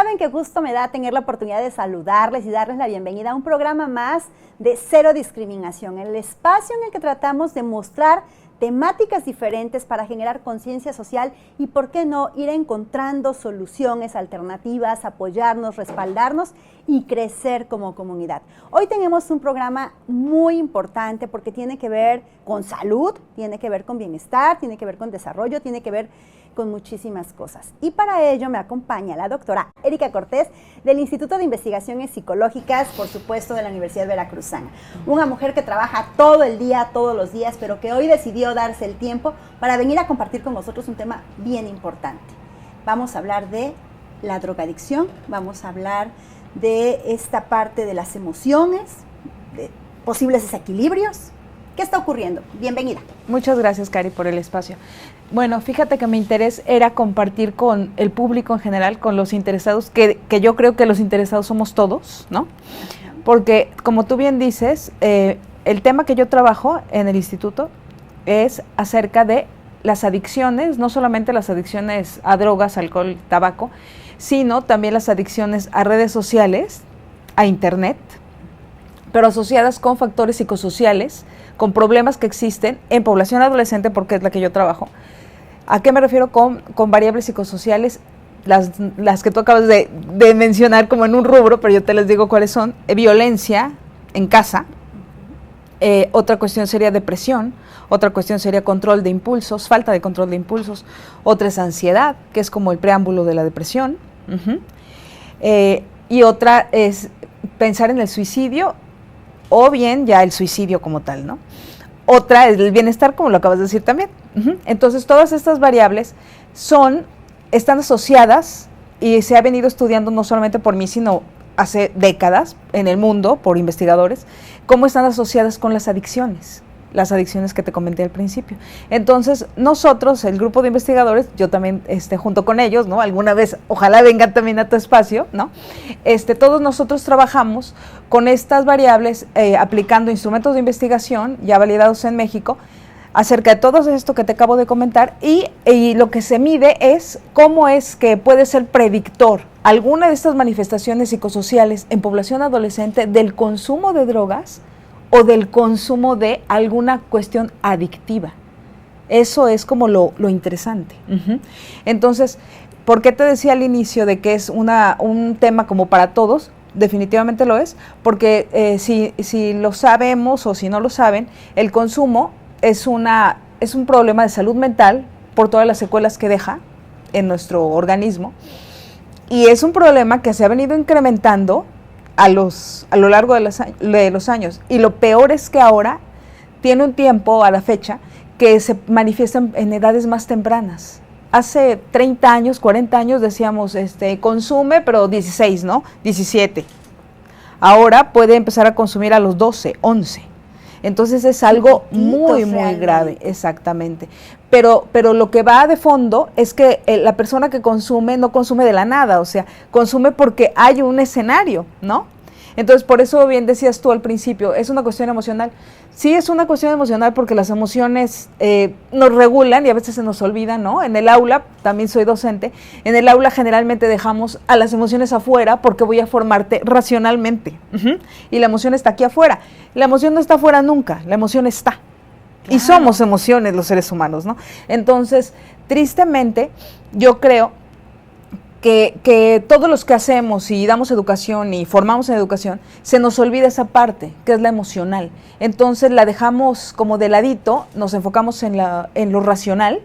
saben qué gusto me da tener la oportunidad de saludarles y darles la bienvenida a un programa más de Cero Discriminación, el espacio en el que tratamos de mostrar temáticas diferentes para generar conciencia social y, ¿por qué no?, ir encontrando soluciones alternativas, apoyarnos, respaldarnos y crecer como comunidad. Hoy tenemos un programa muy importante porque tiene que ver con salud, tiene que ver con bienestar, tiene que ver con desarrollo, tiene que ver con muchísimas cosas. Y para ello me acompaña la doctora Erika Cortés del Instituto de Investigaciones Psicológicas, por supuesto, de la Universidad Veracruzana. Una mujer que trabaja todo el día, todos los días, pero que hoy decidió darse el tiempo para venir a compartir con nosotros un tema bien importante. Vamos a hablar de la drogadicción, vamos a hablar de esta parte de las emociones, de posibles desequilibrios. ¿Qué está ocurriendo? Bienvenida. Muchas gracias, Cari, por el espacio. Bueno, fíjate que mi interés era compartir con el público en general, con los interesados, que yo creo que los interesados somos todos, ¿no? Porque, como tú bien dices, el tema que yo trabajo en el instituto es acerca de las adicciones, no solamente las adicciones a drogas, alcohol, tabaco, sino también las adicciones a redes sociales, a internet, pero asociadas con factores psicosociales, con problemas que existen en población adolescente, porque es la que yo trabajo. ¿A qué me refiero con variables psicosociales? Las que tú acabas de mencionar como en un rubro, pero yo te les digo cuáles son. Violencia en casa, otra cuestión sería depresión, otra cuestión sería control de impulsos, falta de control de impulsos, otra es ansiedad, que es como el preámbulo de la depresión, y otra es pensar en el suicidio, o bien ya el suicidio como tal, ¿no? Otra es el bienestar, como lo acabas de decir también. Entonces, todas estas variables están asociadas y se ha venido estudiando no solamente por mí, sino hace décadas en el mundo, por investigadores, cómo están asociadas con las adicciones que te comenté al principio. Entonces, nosotros, el grupo de investigadores, yo también junto con ellos, ¿no? Alguna vez, ojalá vengan también a tu espacio, ¿no? Todos nosotros trabajamos con estas variables, aplicando instrumentos de investigación ya validados en México, acerca de todo esto que te acabo de comentar, y lo que se mide es cómo es que puede ser predictor alguna de estas manifestaciones psicosociales en población adolescente del consumo de drogas o del consumo de alguna cuestión adictiva. Eso es como lo interesante. Entonces, ¿por qué te decía al inicio de que es un tema como para todos? Definitivamente lo es, porque si lo sabemos o si no lo saben, el consumo es un problema de salud mental por todas las secuelas que deja en nuestro organismo, y es un problema que se ha venido incrementando a lo largo de los años, y lo peor es que ahora tiene un tiempo a la fecha que se manifiestan en edades más tempranas. Hace 30 años, 40 años decíamos, consume, pero 16, ¿no? 17. Ahora puede empezar a consumir a los 12, 11. Entonces es algo muy grave, exactamente. Pero lo que va de fondo es que la persona que consume no consume de la nada, o sea, consume porque hay un escenario, ¿no? Entonces, por eso bien decías tú al principio, ¿es una cuestión emocional? Sí, es una cuestión emocional porque las emociones nos regulan y a veces se nos olvidan, ¿no? En el aula, también soy docente, en el aula generalmente dejamos a las emociones afuera porque voy a formarte racionalmente. Y la emoción está aquí afuera. La emoción no está afuera nunca, la emoción está. Claro. Y somos emociones los seres humanos, ¿no? Entonces, tristemente, yo creo que todos los que hacemos y damos educación y formamos en educación, se nos olvida esa parte, que es la emocional. Entonces la dejamos como de ladito, nos enfocamos en lo racional,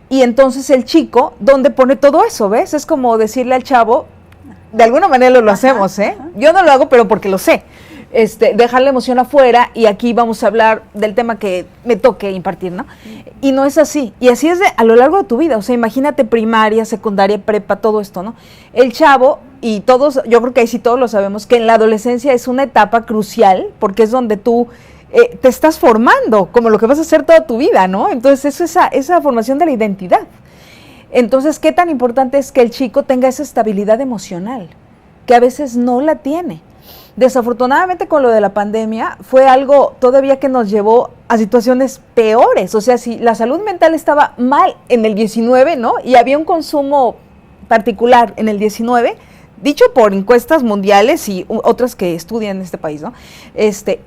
y entonces el chico, ¿dónde pone todo eso? ¿Ves? Es como decirle al chavo, de alguna manera lo hacemos, ¿eh? Yo no lo hago, pero porque lo sé. Dejar la emoción afuera, y aquí vamos a hablar del tema que me toque impartir, ¿no? Y no es así, y así es a lo largo de tu vida, o sea, imagínate primaria, secundaria, prepa, todo esto, ¿no? El chavo, y todos, yo creo que ahí sí todos lo sabemos, que en la adolescencia es una etapa crucial, porque es donde tú te estás formando, como lo que vas a hacer toda tu vida, ¿no? Entonces, eso es esa formación de la identidad. Entonces, ¿qué tan importante es que el chico tenga esa estabilidad emocional, que a veces no la tiene? Desafortunadamente, con lo de la pandemia fue algo todavía que nos llevó a situaciones peores. O sea, si la salud mental estaba mal en el 19, ¿no? Y había un consumo particular en el 19, dicho por encuestas mundiales y otras que estudian en este país, ¿no?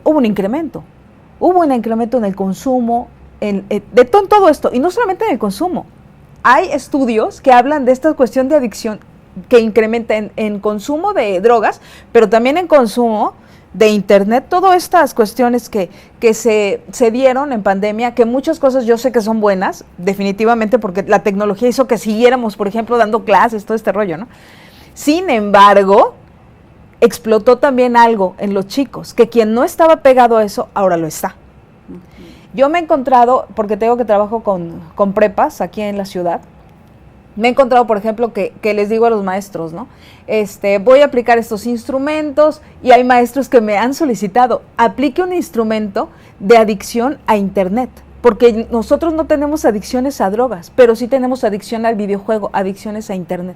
Hubo un incremento en el consumo, de todo esto, y no solamente en el consumo. Hay estudios que hablan de esta cuestión de adicción que incrementa en consumo de drogas, pero también en consumo de internet, todas estas cuestiones que se dieron en pandemia, que muchas cosas yo sé que son buenas, definitivamente, porque la tecnología hizo que siguiéramos, por ejemplo, dando clases, todo este rollo, ¿no? Sin embargo, explotó también algo en los chicos, que quien no estaba pegado a eso, ahora lo está. Yo me he encontrado, porque tengo que trabajo con prepas aquí en la ciudad, me he encontrado, por ejemplo, que les digo a los maestros, ¿no? Voy a aplicar estos instrumentos, y hay maestros que me han solicitado, aplique un instrumento de adicción a internet, porque nosotros no tenemos adicciones a drogas, pero sí tenemos adicción al videojuego, adicciones a internet.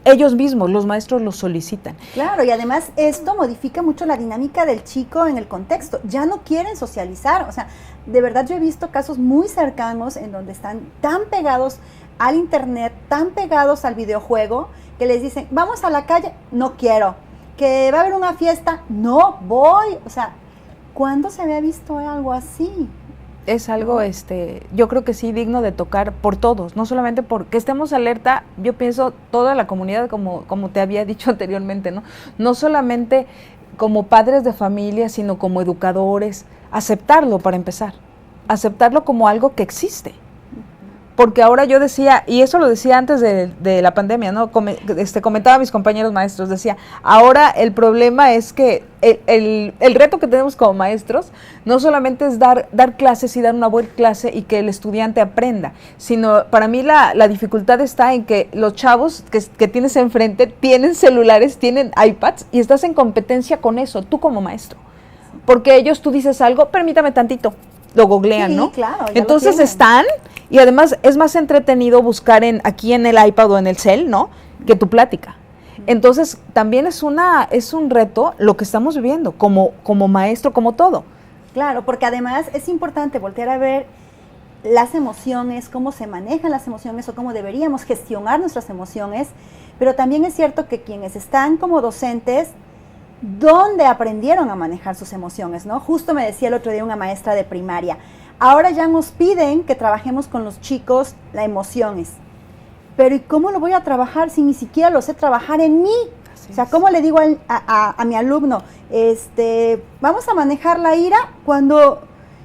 Ellos mismos, los maestros, los solicitan. Claro, y además esto modifica mucho la dinámica del chico en el contexto. Ya no quieren socializar, o sea, de verdad yo he visto casos muy cercanos en donde están tan pegados al internet, tan pegados al videojuego, que les dicen, vamos a la calle, no quiero. Que va a haber una fiesta, no voy. O sea, ¿cuándo se había visto algo así? Es algo, yo creo que sí, digno de tocar por todos, no solamente porque estemos alerta, yo pienso toda la comunidad, como te había dicho anteriormente, ¿no? No solamente como padres de familia, sino como educadores, aceptarlo para empezar, aceptarlo como algo que existe. Porque ahora yo decía, y eso lo decía antes de la pandemia, ¿no? Comentaba a mis compañeros maestros, decía, ahora el problema es que el reto que tenemos como maestros no solamente es dar clases y dar una buena clase y que el estudiante aprenda, sino para mí la dificultad está en que los chavos que tienes enfrente tienen celulares, tienen iPads y estás en competencia con eso, tú como maestro. Porque tú dices algo, permítame tantito, lo googlean, sí, ¿no? Claro, entonces están, y además es más entretenido buscar aquí en el iPad o en el cel, ¿no? Que tu plática. Entonces también es un reto lo que estamos viviendo como maestro, como todo. Claro, porque además es importante voltear a ver las emociones, cómo se manejan las emociones o cómo deberíamos gestionar nuestras emociones, pero también es cierto que quienes están como docentes, ¿dónde aprendieron a manejar sus emociones, no? Justo me decía el otro día una maestra de primaria, ahora ya nos piden que trabajemos con los chicos las emociones, pero ¿y cómo lo voy a trabajar si ni siquiera lo sé trabajar en mí? O sea, ¿cómo le digo a mi alumno, vamos a manejar la ira cuando,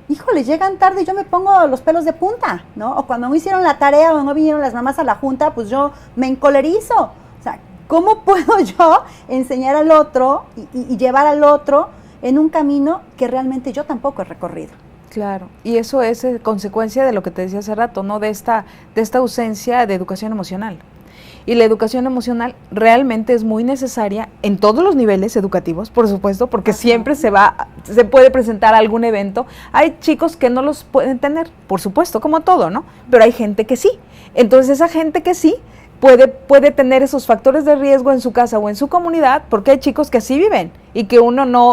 híjole, llegan tarde y yo me pongo los pelos de punta, ¿no? O cuando no hicieron la tarea o no vinieron las mamás a la junta, pues yo me encolerizo. O sea, ¿cómo puedo yo enseñar al otro y llevar al otro en un camino que realmente yo tampoco he recorrido? Claro, y eso es consecuencia de lo que te decía hace rato, ¿no? De esta ausencia de educación emocional. Y la educación emocional realmente es muy necesaria en todos los niveles educativos, por supuesto, porque siempre se puede presentar algún evento. Hay chicos que no los pueden tener, por supuesto, como todo, ¿no? Pero hay gente que sí. Entonces esa gente que sí puede tener esos factores de riesgo en su casa o en su comunidad, porque hay chicos que así viven y que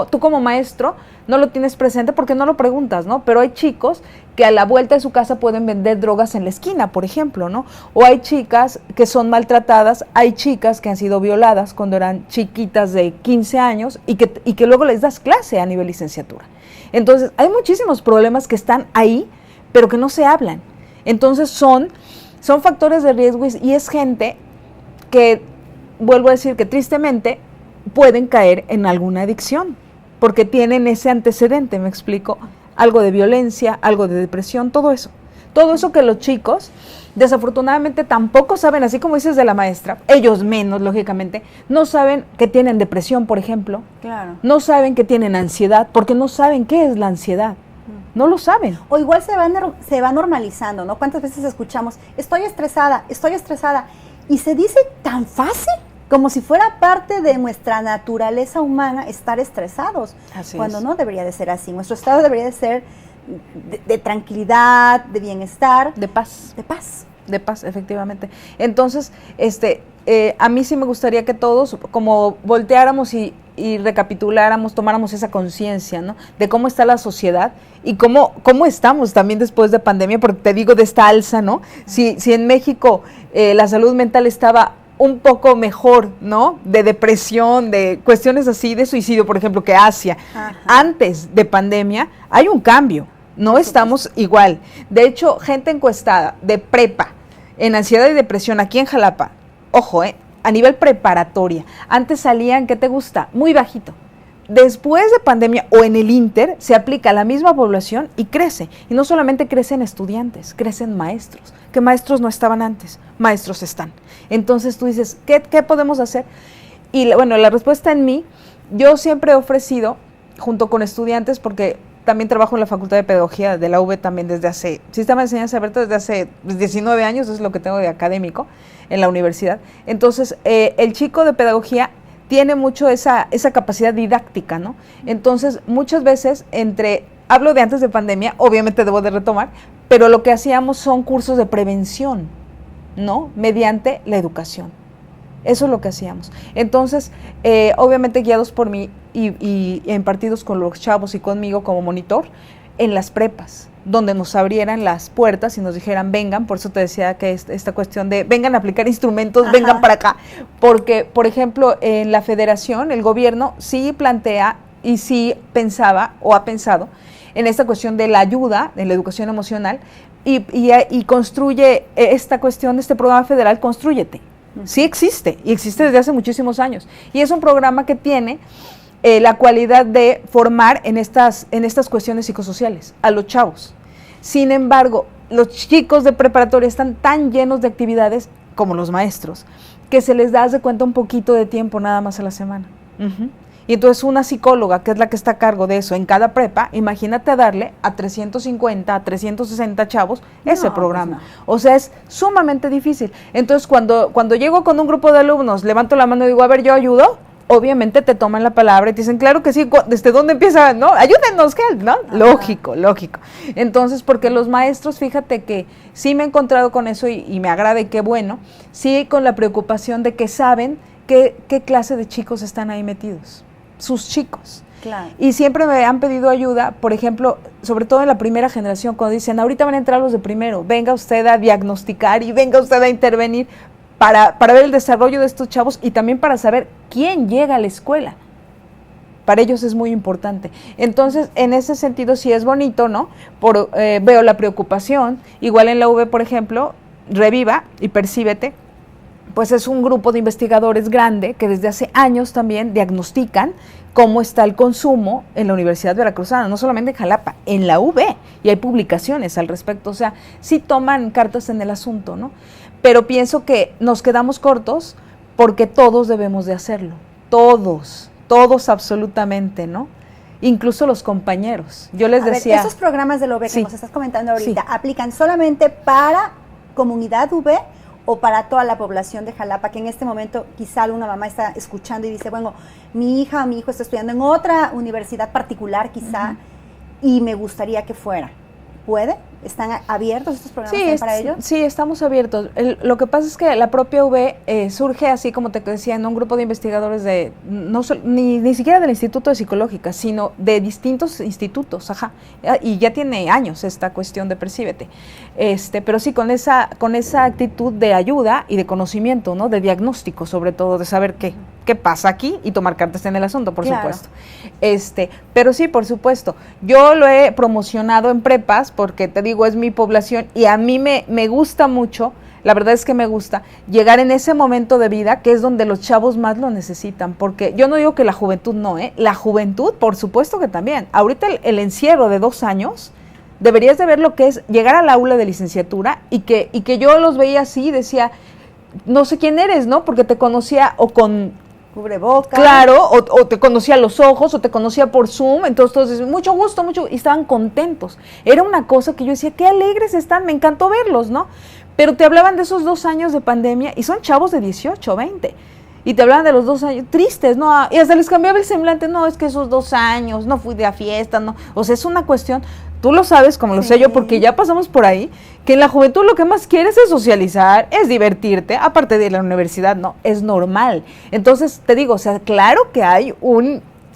tú como maestro no lo tienes presente porque no lo preguntas, ¿no? Pero hay chicos que a la vuelta de su casa pueden vender drogas en la esquina, por ejemplo, ¿no? O hay chicas que son maltratadas, hay chicas que han sido violadas cuando eran chiquitas de 15 años y que luego les das clase a nivel licenciatura. Entonces, hay muchísimos problemas que están ahí, pero que no se hablan. Entonces, son factores de riesgo y es gente que, vuelvo a decir que tristemente, pueden caer en alguna adicción, porque tienen ese antecedente, ¿me explico? Algo de violencia, algo de depresión, todo eso que los chicos desafortunadamente tampoco saben, así como dices de la maestra, ellos menos, lógicamente, no saben que tienen depresión, por ejemplo, claro. No saben que tienen ansiedad, porque no saben qué es la ansiedad. No lo saben. O igual se va normalizando, ¿no? ¿Cuántas veces escuchamos, estoy estresada, y se dice tan fácil, como si fuera parte de nuestra naturaleza humana estar estresados, cuando no debería de ser así. Nuestro estado debería de ser de tranquilidad, de bienestar. De paz. De paz, efectivamente. Entonces, a mí sí me gustaría que todos como volteáramos y recapituláramos, tomáramos esa conciencia, ¿no? De cómo está la sociedad y cómo estamos también después de pandemia, porque te digo de esta alza, ¿no? Si en México la salud mental estaba un poco mejor, ¿no? De depresión, de cuestiones así, de suicidio, por ejemplo, que Asia. Ajá. Antes de pandemia hay un cambio, no estamos igual. De hecho, gente encuestada de prepa en ansiedad y depresión aquí en Jalapa, ojo, a nivel preparatoria, antes salían, ¿qué te gusta? Muy bajito. Después de pandemia o en el Inter se aplica a la misma población y crece. Y no solamente crecen estudiantes, crecen maestros. Que maestros no estaban antes, maestros están. Entonces tú dices, ¿qué podemos hacer? Y bueno, la respuesta en mí, yo siempre he ofrecido, junto con estudiantes, porque también trabajo en la Facultad de Pedagogía de la UB también desde hace, Sistema de Enseñanza Abierta desde hace 19 años, es lo que tengo de académico en la universidad. Entonces, el chico de pedagogía tiene mucho esa capacidad didáctica, ¿no? Entonces, muchas veces hablo de antes de pandemia, obviamente debo de retomar, pero lo que hacíamos son cursos de prevención, ¿no? Mediante la educación. Eso es lo que hacíamos. Entonces, obviamente guiados por mí y impartidos con los chavos y conmigo como monitor en las prepas, donde nos abrieran las puertas y nos dijeran, vengan, por eso te decía que esta cuestión de vengan a aplicar instrumentos, vengan para acá, porque, por ejemplo, en la federación, el gobierno sí plantea y sí pensaba o ha pensado en esta cuestión de la ayuda, en la educación emocional, y construye esta cuestión, este programa federal, Constrúyete. Sí existe, y existe desde hace muchísimos años, y es un programa que tiene la cualidad de formar en estas cuestiones psicosociales a los chavos. Sin embargo, los chicos de preparatoria están tan llenos de actividades, como los maestros, que se les da de cuenta un poquito de tiempo nada más a la semana. Y entonces una psicóloga, que es la que está a cargo de eso en cada prepa, imagínate darle a 350, a 360 chavos ese programa. Pues no. O sea, es sumamente difícil. Entonces, cuando llego con un grupo de alumnos, levanto la mano y digo, a ver, ¿yo ayudo? Obviamente te toman la palabra y te dicen, claro que sí, ¿desde dónde empieza? ¿No? Ayúdenos, ¿no? Ajá. Lógico. Entonces, porque los maestros, fíjate que sí me he encontrado con eso y me agrada y qué bueno, sí con la preocupación de que saben qué clase de chicos están ahí metidos, sus chicos. Claro. Y siempre me han pedido ayuda, por ejemplo, sobre todo en la primera generación, cuando dicen, ahorita van a entrar los de primero, venga usted a diagnosticar y venga usted a intervenir, para ver el desarrollo de estos chavos y también para saber quién llega a la escuela. Para ellos es muy importante. Entonces, en ese sentido sí es bonito, ¿no? Veo la preocupación. Igual en la UB, por ejemplo, Reviva y Percíbete, pues es un grupo de investigadores grande que desde hace años también diagnostican cómo está el consumo en la Universidad Veracruzana, no solamente en Jalapa, en la UB, y hay publicaciones al respecto. O sea, sí toman cartas en el asunto, ¿no? Pero pienso que nos quedamos cortos porque todos debemos de hacerlo, todos absolutamente, ¿no? Incluso los compañeros. Yo les decía... esos programas de la UB que nos estás comentando ahorita, ¿aplican solamente para comunidad UB o para toda la población de Jalapa, que en este momento quizá alguna mamá está escuchando y dice, bueno, mi hija o mi hijo está estudiando en otra universidad particular quizá y me gustaría que fuera? ¿Puede? ¿Están abiertos estos programas para ellos? Sí, estamos abiertos. Lo que pasa es que la propia UB surge así, como te decía, en un grupo de investigadores ni siquiera del Instituto de Psicológica, sino de distintos institutos, y ya tiene años esta cuestión de Percíbete. Pero sí, con esa actitud de ayuda y de conocimiento, ¿no? De diagnóstico, sobre todo, de saber qué pasa aquí y tomar cartas en el asunto, por supuesto. Pero sí, por supuesto. Yo lo he promocionado en prepas porque, te digo, es mi población y a mí me gusta mucho, la verdad es que me gusta, llegar en ese momento de vida que es donde los chavos más lo necesitan, porque yo no digo que la juventud no, la juventud, por supuesto que también. Ahorita el encierro de 2 años, deberías de ver lo que es llegar al aula de licenciatura y que yo los veía así y decía, no sé quién eres, ¿no? Porque te conocía o con... cubrebocas. Claro, o te conocía los ojos, o te conocía por Zoom, entonces todos decían, mucho gusto, y estaban contentos. Era una cosa que yo decía, qué alegres están, me encantó verlos, ¿no? Pero te hablaban de esos 2 años de pandemia, y son chavos de 18, 20, y te hablaban de los 2 años, tristes, ¿no? Y hasta les cambiaba el semblante, no, es que esos 2 años, no fui de a fiesta, no, o sea, es una cuestión, tú lo sabes, como lo sé yo, porque ya pasamos por ahí, que en la juventud lo que más quieres es socializar, es divertirte, aparte de la universidad, no, es normal. Entonces, te digo, o sea, claro que ahí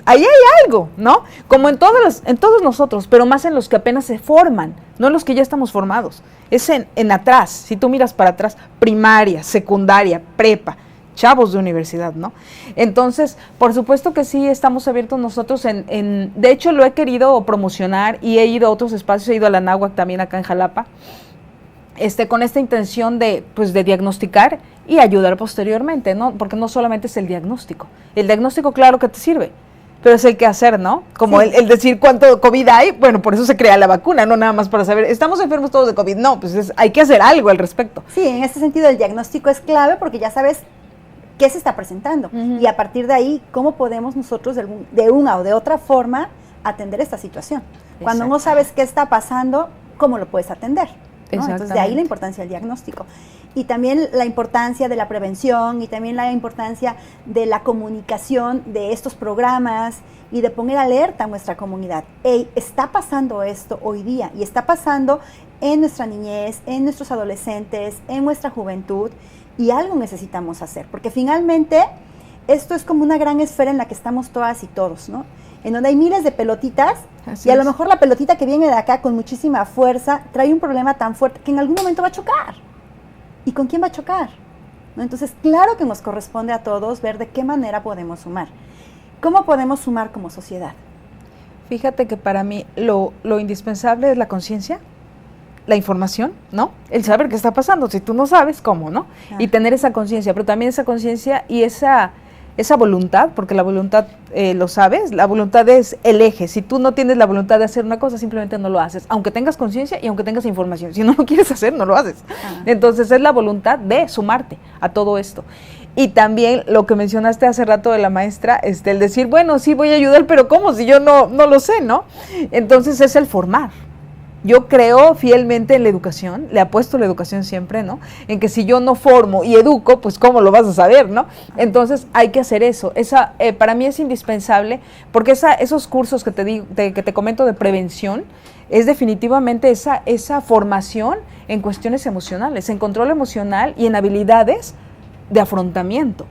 hay algo, ¿no? Como en todos nosotros, pero más en los que apenas se forman, no en los que ya estamos formados. Es en atrás, si tú miras para atrás, primaria, secundaria, prepa, chavos de universidad, ¿no? Entonces, por supuesto que sí estamos abiertos nosotros de hecho lo he querido promocionar y he ido a otros espacios, he ido a la Náhuac también acá en Jalapa, con esta intención de diagnosticar y ayudar posteriormente, ¿no? Porque no solamente es el diagnóstico claro que te sirve, pero es el que hacer, ¿no? Como sí. el decir cuánto COVID hay, bueno, por eso se crea la vacuna, no nada más para saber, estamos enfermos todos de COVID, no, pues hay que hacer algo al respecto. Sí, en este sentido el diagnóstico es clave porque ya sabes qué se está presentando y a partir de ahí, cómo podemos nosotros de una o de otra forma atender esta situación. Cuando no sabes qué está pasando, ¿cómo lo puedes atender? ¿no? Entonces, de ahí la importancia del diagnóstico. Y también la importancia de la prevención y también la importancia de la comunicación de estos programas y de poner alerta a nuestra comunidad. Hey, está pasando esto hoy día y está pasando en nuestra niñez, en nuestros adolescentes, en nuestra juventud y algo necesitamos hacer. Porque finalmente esto es como una gran esfera en la que estamos todas y todos, ¿no? En donde hay miles de pelotitas y a lo mejor la pelotita que viene de acá con muchísima fuerza trae un problema tan fuerte que en algún momento va a chocar. ¿Y con quién va a chocar? ¿No? Entonces, claro que nos corresponde a todos ver de qué manera podemos sumar. ¿Cómo podemos sumar como sociedad? Fíjate que para mí lo indispensable es la conciencia, la información, ¿no? El saber qué está pasando. Si tú no sabes, ¿cómo, no? Y tener esa conciencia, pero también esa conciencia y esa voluntad, porque la voluntad, lo sabes, la voluntad es el eje. Si tú no tienes la voluntad de hacer una cosa, simplemente no lo haces, aunque tengas conciencia y aunque tengas información. Si no lo quieres hacer, no lo haces. Entonces es la voluntad de sumarte a todo esto. Y también lo que mencionaste hace rato de la maestra, el decir, bueno, sí voy a ayudar, pero ¿cómo? Si yo no lo sé, ¿no? Entonces es el formar. Yo creo fielmente en la educación, le apuesto a la educación siempre, ¿no? En que si yo no formo y educo, pues ¿cómo lo vas a saber, no? Entonces hay que hacer eso. Para mí es indispensable, porque esos cursos que te comento de prevención, es definitivamente esa formación en cuestiones emocionales, en control emocional y en habilidades de afrontamiento,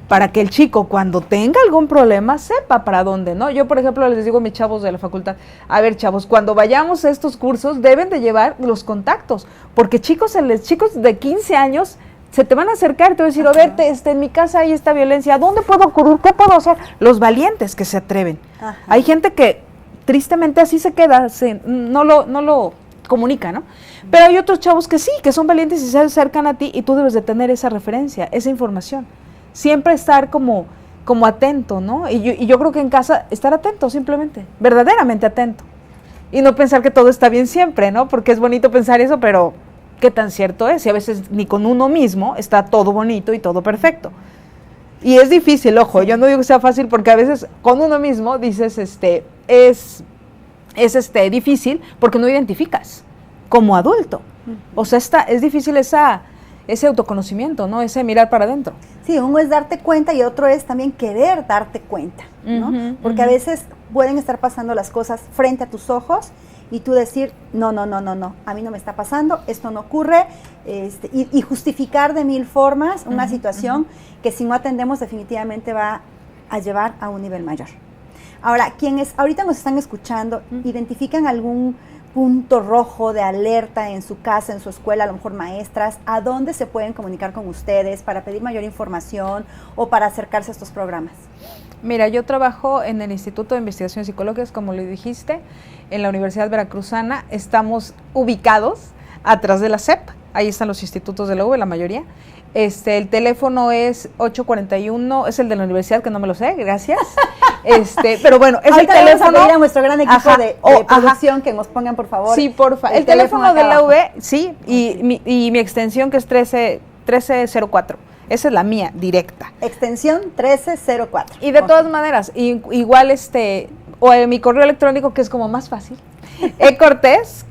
para que el chico cuando tenga algún problema sepa para dónde, ¿no? Yo, por ejemplo, les digo a mis chavos de la facultad, a ver, chavos, cuando vayamos a estos cursos deben de llevar los contactos, porque chicos de 15 años se te van a acercar, te van a decir, a ver, en mi casa hay esta violencia, ¿dónde puedo acudir? ¿Qué puedo hacer? Los valientes que se atreven. Ajá. Hay gente que tristemente así se queda, no lo comunica, ¿no? Pero hay otros chavos que sí, que son valientes y se acercan a ti y tú debes de tener esa referencia, esa información. Siempre estar como atento, ¿no? Y yo creo que en casa estar atento simplemente, verdaderamente atento. Y no pensar que todo está bien siempre, ¿no? Porque es bonito pensar eso, pero ¿qué tan cierto es? Y a veces ni con uno mismo está todo bonito y todo perfecto. Y es difícil, ojo, yo no digo que sea fácil porque a veces con uno mismo dices, es difícil porque no identificas como adulto. O sea, es difícil ese autoconocimiento, ¿no? Ese mirar para adentro. Sí, uno es darte cuenta y otro es también querer darte cuenta, ¿no? Porque a veces pueden estar pasando las cosas frente a tus ojos y tú decir, no, a mí no me está pasando, esto no ocurre, y justificar de mil formas una situación que si no atendemos definitivamente va a llevar a un nivel mayor. Ahora, quienes ahorita nos están escuchando, ¿identifican algún punto rojo de alerta en su casa, en su escuela, a lo mejor maestras? ¿A dónde se pueden comunicar con ustedes para pedir mayor información o para acercarse a estos programas? Mira, yo trabajo en el Instituto de Investigaciones Psicológicas, como le dijiste, en la Universidad Veracruzana. Estamos ubicados atrás de la SEP, ahí están los institutos de la UV, la mayoría. El teléfono es 841, es el de la universidad, que no me lo sé, gracias. Pero bueno, es ahorita el teléfono. Vamos a pedir a nuestro gran equipo de producción que nos pongan, por favor. Sí, porfa. El teléfono de la UV, sí, y mi extensión que es 1304. Esa es la mía, directa. Extensión 1304. Y de todas maneras, igual o mi correo electrónico, que es como más fácil, Cortés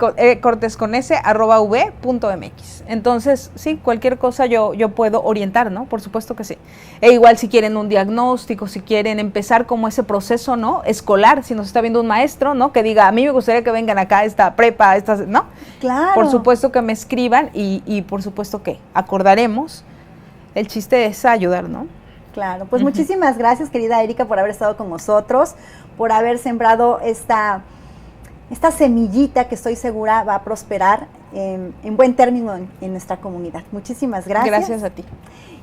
con s @v.mx. Entonces, sí, cualquier cosa yo puedo orientar, ¿no? Por supuesto que sí. E igual si quieren un diagnóstico, si quieren empezar como ese proceso, ¿no? Escolar, si nos está viendo un maestro, ¿no? Que diga, a mí me gustaría que vengan acá a esta prepa, ¿no? Claro. Por supuesto que me escriban y por supuesto que acordaremos. El chiste es ayudar, ¿no? Claro, pues muchísimas gracias, querida Erika, por haber estado con nosotros, por haber sembrado esta esta semillita que estoy segura va a prosperar en buen término en nuestra comunidad. Muchísimas gracias. Gracias a ti.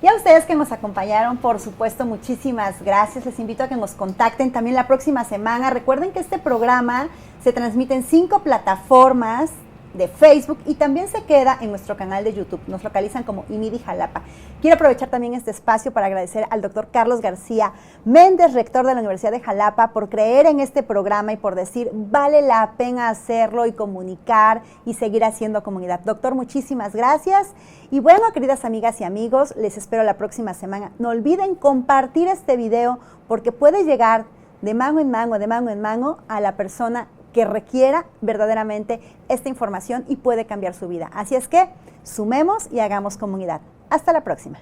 Y a ustedes que nos acompañaron, por supuesto, muchísimas gracias. Les invito a que nos contacten también la próxima semana. Recuerden que este programa se transmite en 5 plataformas de Facebook y también se queda en nuestro canal de YouTube. Nos localizan como IMIDI Jalapa. Quiero aprovechar también este espacio para agradecer al doctor Carlos García Méndez, rector de la Universidad de Jalapa, por creer en este programa y por decir, vale la pena hacerlo y comunicar y seguir haciendo comunidad. Doctor, muchísimas gracias. Y bueno, queridas amigas y amigos, les espero la próxima semana. No olviden compartir este video porque puede llegar de mano en mano a la persona que requiera verdaderamente esta información y puede cambiar su vida. Así es que sumemos y hagamos comunidad. Hasta la próxima.